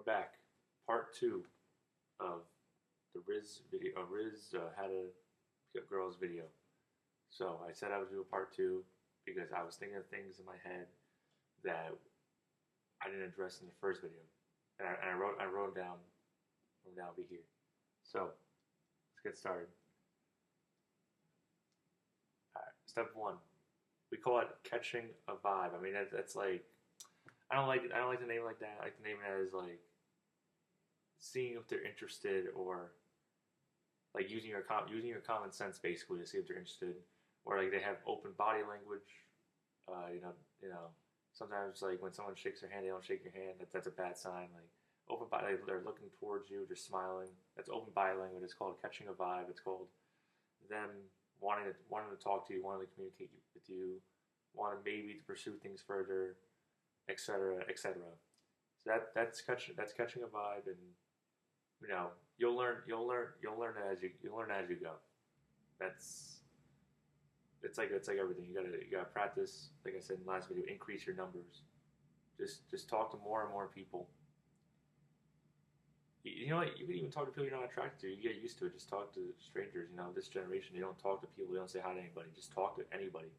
We're back. Part two of the Riz video. Riz how to pick up girls video. So I said I would do a part two because I was thinking of things in my head that I didn't address in the first video, and I wrote down be here. So let's get started. All right, step one. We call it catching a vibe. I mean that's like I don't like to name it like that. I like to name it as like seeing if they're interested, or like using your common sense basically to see if they're interested, or like they have open body language. Sometimes like when someone shakes their hand, they don't shake your hand. That's a bad sign. Like open body, like, they're looking towards you, just smiling. That's open body language. It's called catching a vibe. It's called them wanting to talk to you, wanting to communicate with you, wanting maybe to pursue things further, etc., etc. So that's catching a vibe, and you'll learn as you go. It's like everything. You gotta practice. Like I said in the last video, increase your numbers. Just talk to more and more people. You know what? You can even talk to people you're not attracted to. You get used to it. Just talk to strangers. This generation, they don't talk to people. They don't say hi to anybody. Just talk to anybody.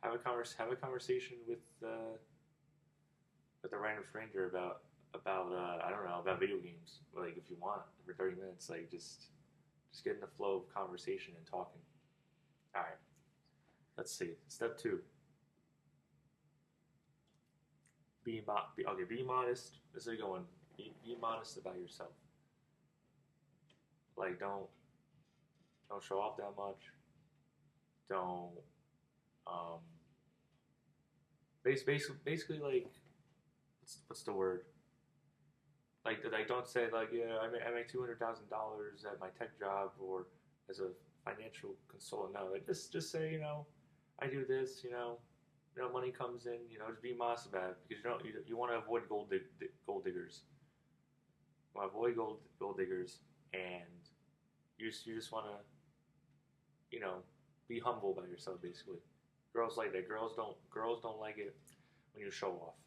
Have a conversation with a random stranger about I don't know, about video games. Like if you want for 30 minutes, like just get in the flow of conversation and talking. All right. Let's see. Step two. Be modest. This is a good one. Be modest about yourself. Like don't show off that much. Don't basically like what's the word? Like don't say like, yeah, I make $200,000 at my tech job or as a financial consultant. No, like just say, I do this, money comes in, just be modest about it, because you want to avoid gold diggers. You want to avoid gold diggers, and you just want to, be humble about yourself basically. Girls like that. Girls don't like it when you show off.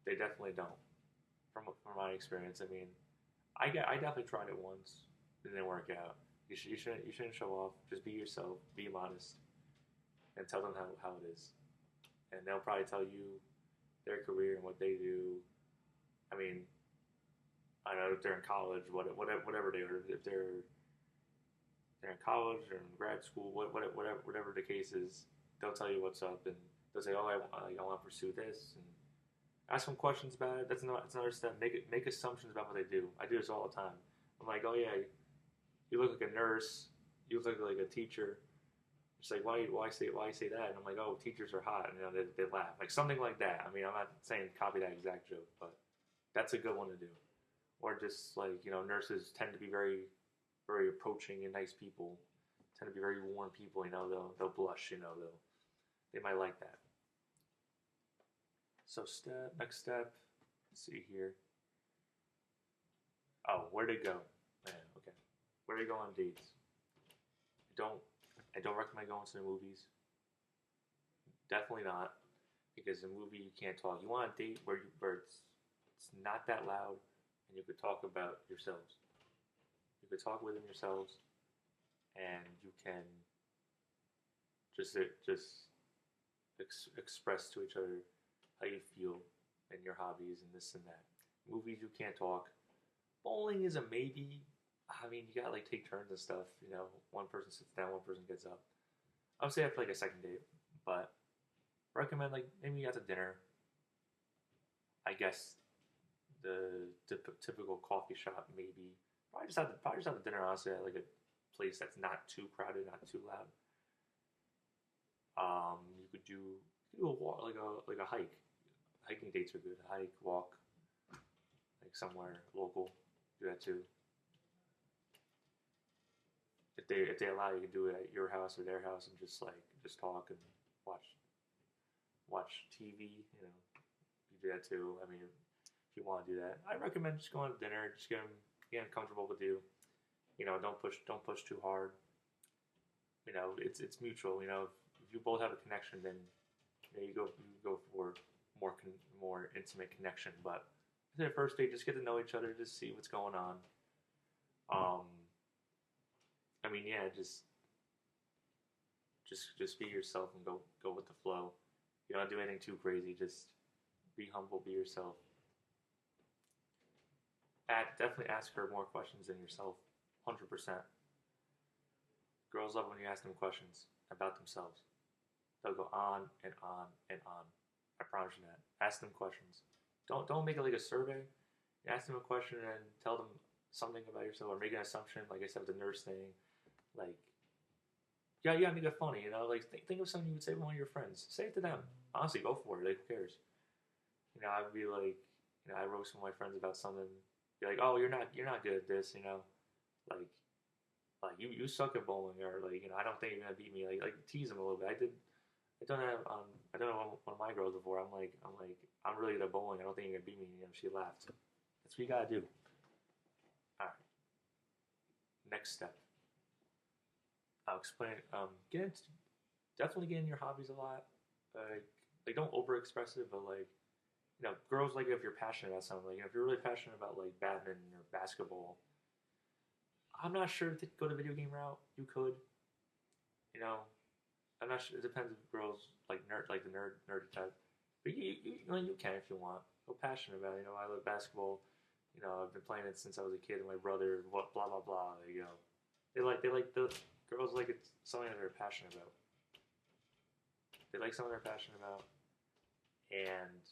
They definitely don't. From my experience, I mean, I definitely tried it once. It didn't work out. You shouldn't show off. Just be yourself. Be modest, and tell them how it is. And they'll probably tell you their career and what they do. I mean, I don't know if they're in college, whatever they are. If they're in college or in grad school, whatever the case is, they'll tell you what's up, and they'll say, "Oh, I want to pursue this," and ask them questions about it. That's another step. Make assumptions about what they do. I do this all the time. I'm like, "Oh yeah, you look like a nurse. You look like a teacher." It's like, why say that? And I'm like, "Oh, teachers are hot," and they laugh, like something like that. I mean, I'm not saying copy that exact joke, but that's a good one to do. Or just like, nurses tend to be very, very approaching and nice people. Tend to be very warm people. They'll blush. They might like that. So next step. Let's see here. Oh, where to go? Man, okay. Where to go on dates? I don't recommend going to the movies. Definitely not, because in a movie you can't talk. You want a date where it's not that loud, and you could talk about yourselves. You could talk within yourselves, and you can just express to each other how you feel and your hobbies and this and that. Movies you can't talk. Bowling is a maybe. I mean, you gotta like take turns and stuff. One person sits down, one person gets up. I would say after like a second date, but recommend like maybe at the dinner. I guess the typical coffee shop maybe. Probably just have the dinner honestly at like a place that's not too crowded, not too loud. You could do a walk, like a hike. Hiking dates are good. Hike, walk, like somewhere local. Do that too. If they allow you to do it at your house or their house, and just talk and watch TV. You do that too. I mean, if you want to do that, I recommend just going to dinner. Just getting comfortable with you. Don't push too hard. It's mutual. If you both have a connection, then you go for more intimate connection. But the first date, just get to know each other, just see what's going on. Um, I mean, yeah, just be yourself and go with the flow. You don't do anything too crazy. Just be humble, be yourself. Definitely ask her more questions than yourself. 100%. Girls love when you ask them questions about themselves. They'll go on and on and on. I promise you that. Ask them questions. Don't make it like a survey. Ask them a question and tell them something about yourself, or make an assumption. Like I said with the nurse thing, like yeah, you gotta make it funny. Like think of something you would say to one of your friends. Say it to them. Honestly, go for it. Like who cares? I'd be like, I roast some of my friends about something. Be like, oh, you're not good at this. Like you suck at bowling, or like I don't think you're gonna beat me. Like tease them a little bit. I done that I don't know one of my girls before. I'm really good at bowling. I don't think you're gonna beat me. She laughed. That's what you gotta do. All right. Next step. I'll explain. Get into, definitely get in your hobbies a lot. Like don't overexpress it, but like girls like it if you're passionate about something. Like if you're really passionate about like badminton or basketball. I'm not sure to go the video game route. You could, you know, I'm not sure. It depends if girls like the nerdy type. But you can if you want. So passionate about it. I love basketball. I've been playing it since I was a kid. And my brother, what blah blah blah. They like the girls like it's something that they're passionate about. They like something they're passionate about, and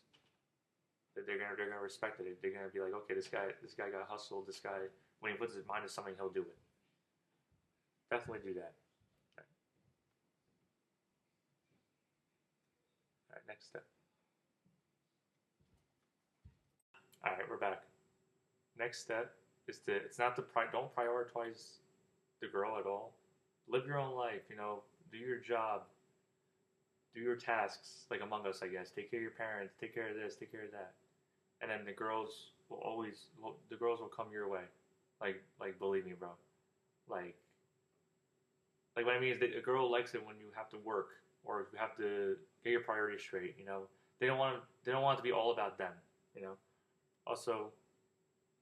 they're gonna respect it. They're gonna be like, okay, this guy got hustled. This guy, when he puts his mind to something, he'll do it. Definitely do that. All right, next step. All right, we're back. Next step is to it's not to don't prioritize the girl at all. Live your own life. Do your job, do your tasks like Among Us, I guess. Take care of your parents. Take care of this. Take care of that. And then the girls will come your way. Like believe me, bro. Like what I mean is that a girl likes it when you have to work or if you have to get your priorities straight. They don't want it to be all about them. You know. Also,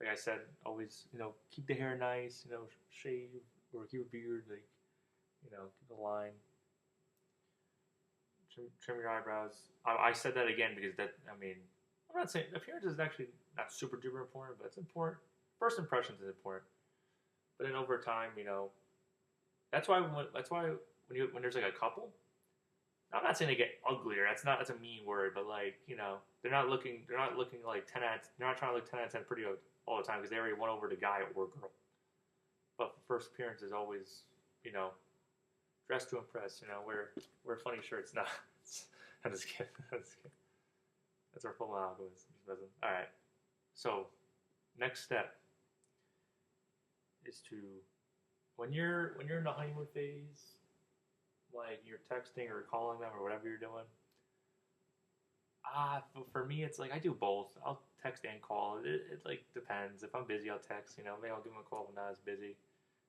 like I said, always keep the hair nice. Shave or keep a beard. Like keep the line. Trim your eyebrows. I said that again because I'm not saying appearance is actually not super duper important, but it's important. First impressions is important, but then over time, that's why when there's like a couple, I'm not saying they get uglier. That's a mean word, but like they're not looking like they're not trying to look 10 out of 10 pretty all the time because they already won over the guy or girl. But first appearance is always you know dress to impress. Wear funny shirts. No, I'm just kidding. I'm just kidding. That's our full algorithm. All right. So next step is to when you're in the honeymoon phase, like you're texting or calling them or whatever you're doing. For me, it's like I do both. I'll text and call. It like depends. If I'm busy, I'll text. Maybe I'll give them a call when I'm not as busy.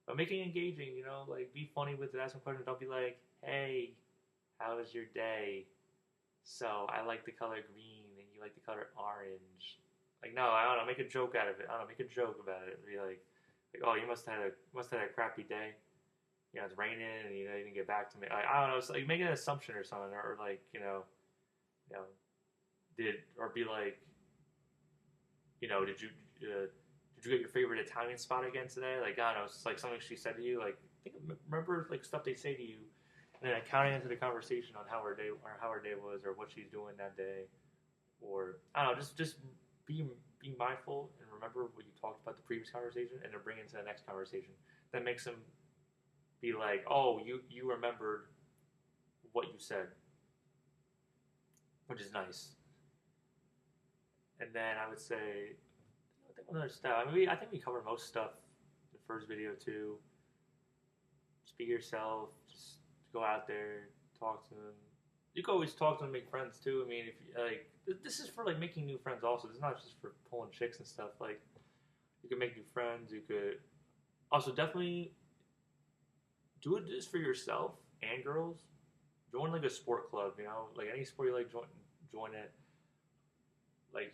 But make it engaging. Like be funny with it. Ask some questions. Don't be like, "Hey, how was your day? So I like the color green, and you like the color orange." Like no, I don't know. Make a joke out of it. I don't know. Make a joke about it. Be like, oh, you must have had a crappy day. It's raining, and you didn't get back to me. I don't know. It's like make an assumption or something, or like you know, or be like, did you get your favorite Italian spot again today? Like I don't know. It's like something she said to you. Like remember like stuff they say to you, and then counting into the conversation on how her day was, or what she's doing that day, or I don't know. Just be mindful and remember what you talked about the previous conversation, and then bring it into the next conversation. That makes them be like, oh, you remembered what you said, which is nice. And then I would say, I think another step. I think we covered most stuff in the first video too. Just be yourself. Just go out there, talk to them. You can always talk to them, make friends too. If you, like, this is for like making new friends. Also, it's not just for pulling chicks and stuff. Like, you can make new friends. You could also definitely do it just for yourself and girls. Join like a sport club. Like any sport you like, join it. Like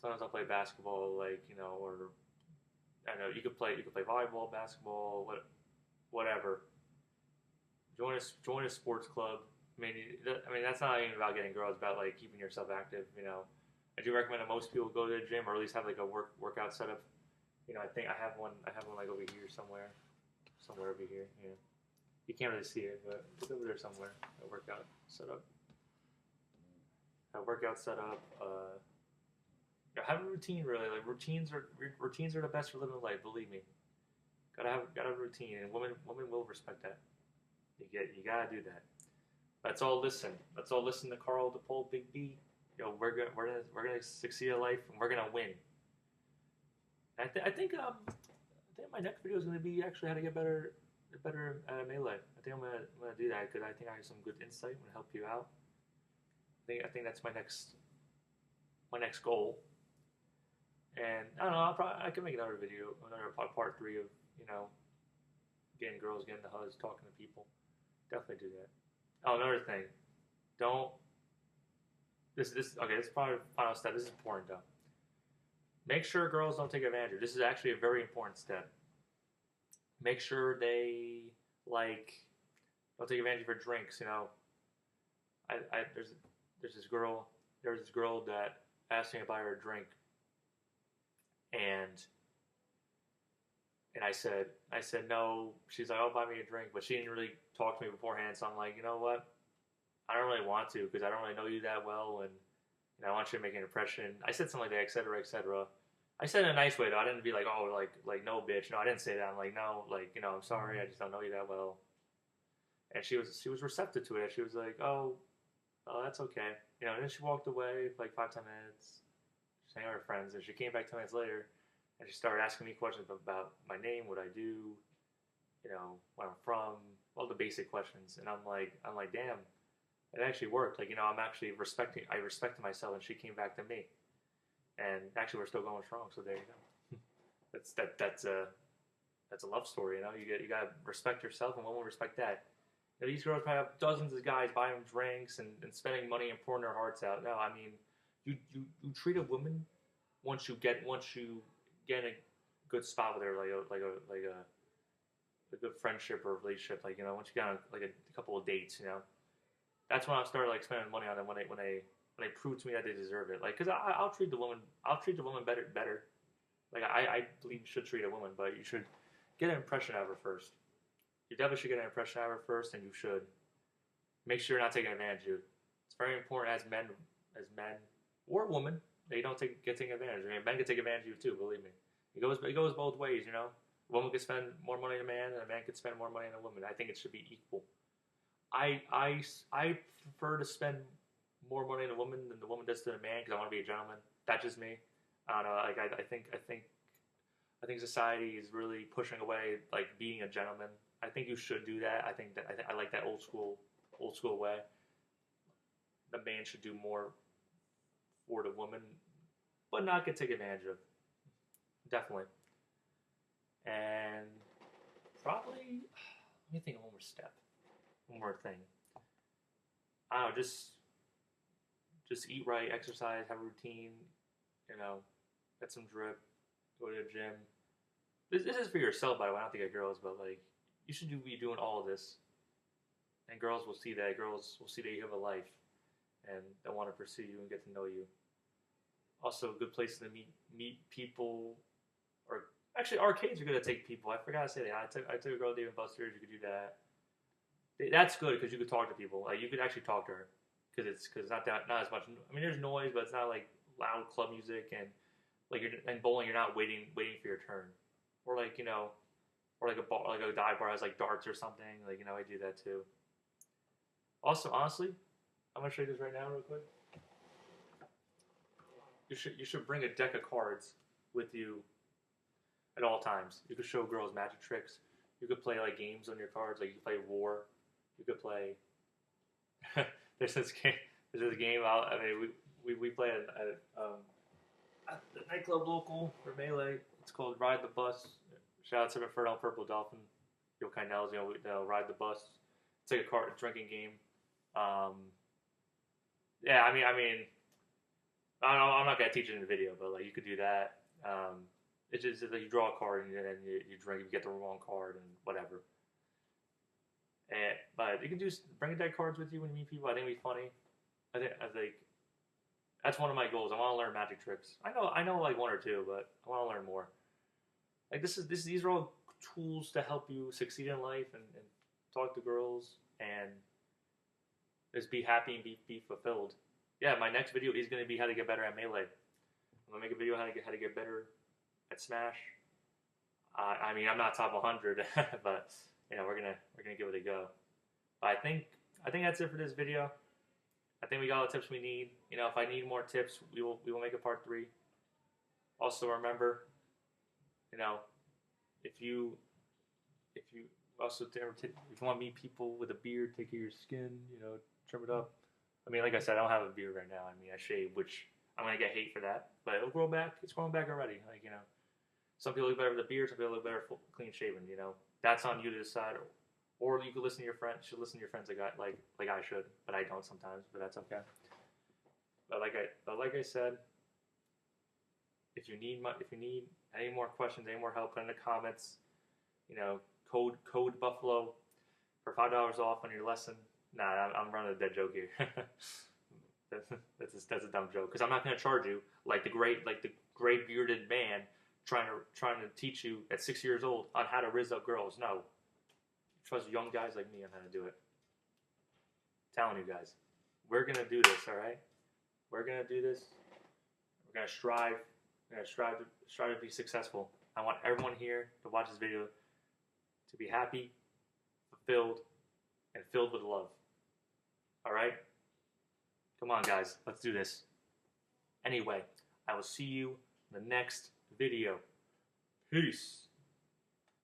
Sometimes I'll play basketball, like or I don't know you could play volleyball, basketball, whatever. Join a sports club. I mean that's not even about getting girls. It's about like keeping yourself active. I do recommend that most people go to the gym or at least have like a workout setup. I think I have one. I have one like over here somewhere over here. You can't really see it, but it's over there somewhere. A workout setup. Have a routine really. Like routines are the best for living life. Believe me. Gotta have a routine, and women will respect that. You gotta do that. Let's all listen to Carl DePaul, Big B. We're gonna succeed in life, and we're gonna win. I think my next video is gonna be actually how to get better melee. I'm gonna do that because I think I have some good insight. I'm gonna help you out. I think that's my next goal. And I don't know. I can make another video, another part 3 of getting girls, getting the hugs, talking to people. Definitely do that. Oh, another thing. Don't. This okay. This is probably the final step. This is important though. Make sure girls don't take advantage of. This is actually a very important step. Make sure they don't take advantage of your drinks. There's this girl that asked me to buy her a drink, and I said no. She's like, "Oh, buy me a drink," but she didn't really talk to me beforehand. So I'm like, you know what? I don't really want to because I don't really know you that well, and I want you to make an impression. I said something like that, etc., etc. I said it in a nice way though. I didn't be like, oh, like no, bitch. No, I didn't say that. I'm like, no, I'm sorry. I just don't know you that well. And she was receptive to it. She was like, oh, that's okay. And then she walked away for like 5-10 minutes. She's hanging with her friends, and she came back 10 minutes later, and she started asking me questions about my name, what I do, where I'm from, all the basic questions. And I'm like, damn, it actually worked. I'm actually I respected myself, and she came back to me. And actually, we're still going strong. So there you go. That's a love story. You gotta respect yourself, and women will respect that. These girls probably have dozens of guys buying them drinks and spending money and pouring their hearts out. No, I mean, you treat a woman once you get in a good spot with her, like a good friendship or relationship. Once you got on a couple of dates, that's when I'll start spending money on them when they prove to me that they deserve it. Because I'll treat the woman better. I believe you should treat a woman, but you should get an impression of her first. You definitely should get an impression of her first, and you should make sure you're not taking advantage of you. It's very important as men or women that you don't get taken advantage of. Men can take advantage of you too. Believe me, it goes both ways. A woman can spend more money on a man, and a man can spend more money on a woman. I think it should be equal. I prefer to spend more money on a woman than the woman does to a man because I want to be a gentleman. That's just me. I don't know. I think society is really pushing away being a gentleman. I think you should do that. I like that old school way. The man should do more for the woman, but not get taken advantage of. Definitely. And probably, let me think of one more thing. I don't know, just eat right, exercise, have a routine, get some drip, go to the gym. This is for yourself, by the way. I don't think of girls, but you should be doing all of this, and girls will see that. Girls will see that you have a life, and they want to pursue you and get to know you. Also, good places to meet people, or actually arcades are good to take people. I forgot to say that. I took a girl to Dave & Buster's. You could do that. That's good because you could talk to people. You could actually talk to her because it's not as much. I mean, there's noise, but it's not loud club music and in bowling you're not waiting for your turn, or or a dive bar has darts or something. I do that too. Also, honestly, I'm gonna show you this right now real quick. You should bring a deck of cards with you at all times. You could show girls magic tricks. You could play games on your cards. You could play War. You could play. There's this game. We play at the nightclub local for Melee. It's called Ride the Bus. Shout out to the Fertile Purple Dolphin. Yo Kinells, they'll ride the bus. It's like a drinking game. Yeah, I mean, I'm not gonna teach it in the video, but like you could do that. It's just that you draw a card and then you drink, you get the wrong card and whatever. But you can do bring a deck cards with you when you meet people. I think it'd be funny. I think that's one of my goals. I want to learn magic tricks. I know like one or two, but I want to learn more. Like these are all tools to help you succeed in life and talk to girls and just be happy and be fulfilled. Yeah, my next video is gonna be how to get better at Melee. I'm gonna make a video how to get better at Smash. I mean, I'm not top 100, but you know we're gonna give it a go. But I think that's it for this video. I think we got all the tips we need. You know, if I need more tips, we will make a part 3. Also remember, you know, if you also if you want to meet people with a beard, take care of your skin. You know, trim it up. I mean, like I said, I don't have a beard right now. I mean, I shave, which I'm gonna get hate for that, but it'll grow back. It's growing back already. Like you know, some people look better with a beard, some people look better clean shaven. You know, that's on you to decide. Or you could listen to your friends. You should listen to your friends like I should, but I don't sometimes. But that's okay. But like I said, if you need any more questions, any more help, put in the comments. You know, code Buffalo for $5 off on your lesson. Nah, I'm running a dead joke here. that's a dumb joke because I'm not going to charge you like the gray bearded man trying to teach you at 6 years old on how to rizz up girls. No, trust young guys like me on how to do it. I'm telling you guys, we're gonna do this. All right, we're gonna do this. We're gonna strive. We're gonna strive to be successful. I want everyone here to watch this video to be happy, fulfilled, and filled with love. All right? Come on, guys. Let's do this. Anyway, I will see you in the next video. Peace.